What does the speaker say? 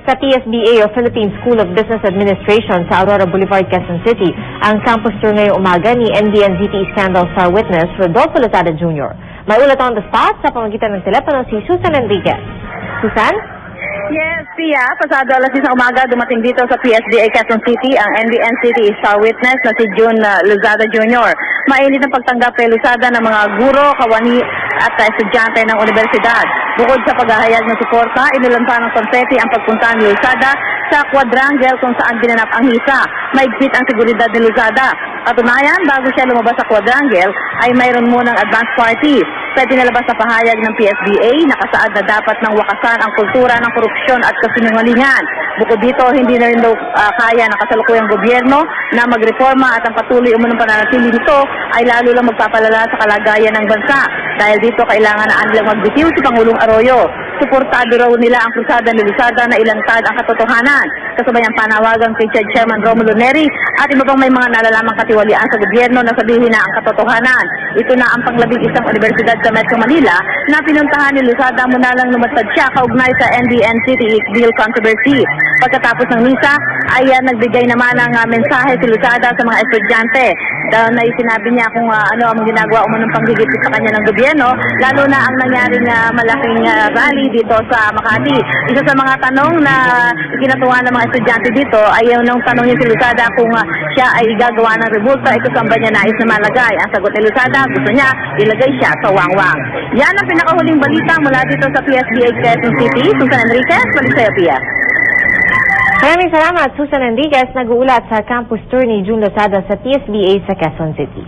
Sa PSBA o Philippine School of Business Administration sa Aurora Boulevard, Quezon City, ang campus tour ngayong umaga ni NBN-ZTE Scandal Star Witness Rodolfo Lozada Jr. May ulat on the spot sa pamamagitan ng telepono si Susan Enriquez. Susan? Yes, Pia. Pasado alas 10 ng umaga, dumating dito sa PSBA Quezon City ang NBN-ZTE Star Witness na si June Lozada Jr. Mainit ang pagtanggap kay Lozada ng mga guro, kawani at estudyante ng universidad. Bukod sa paghahayag ng suporta, inulan pa ng konfeti ang pagpunta ni Lozada sa quadrangle kung saan ginanap ang hisa. Maigpit ang seguridad ni Lozada. Katunayan, bago siya lumabas sa quadrangle, ay mayroon munang advance party. Sa tinalabas na pahayag ng PSBA, nakasaad na dapat nang wakasan ang kultura ng korupsyon at kasinungalingan. Bukod dito, hindi na rin daw kaya ng kasalukuyang gobyerno na magreforma at ang patuloy umunong pananatili nito ay lalo lang magpapalala sa kalagayan ng bansa. Dahil dito, kailangan na anilang magbitiw si Pangulong Arroyo. Suportado raw nila ang krusada ni Lozada na ilantad ang katotohanan. Kasabay ang panawagan kay Chairman Romulo Neri at iba pang may mga nalalamang katiwalian sa gobyerno na sabihin na ang katotohanan. Ito na ang pang-11 universidad sa Metro Manila na pinuntahan ni Lozada muna lang lumatad siya kaugnay sa NBN-ZTE bill controversy. Pagkatapos ng misa ay nagbigay naman ng mensahe si Lozada sa mga estudyante. Na sinabi niya kung ano ang ginagawa umunong panggigipit sa kanya ng gobyerno, lalo na ang nangyaring malaking rally dito sa Makati. Isa sa mga tanong na ikinatuwa ng mga estudyante dito ay yung tanong niya si Lozada kung siya ay igagawa ng rebulta, ito saan ba niya nais na malagay. Ang sagot ni Lozada, gusto niya ilagay siya sa wangwang. Yan ang pinakahuling balita mula dito sa PSBA Quezon City. Susan Enriquez, balik sa'yo, Pia. Maraming salamat, Susan Enriquez, nag-uulat sa campus tour ni June Lozada sa PSBA sa Quezon City.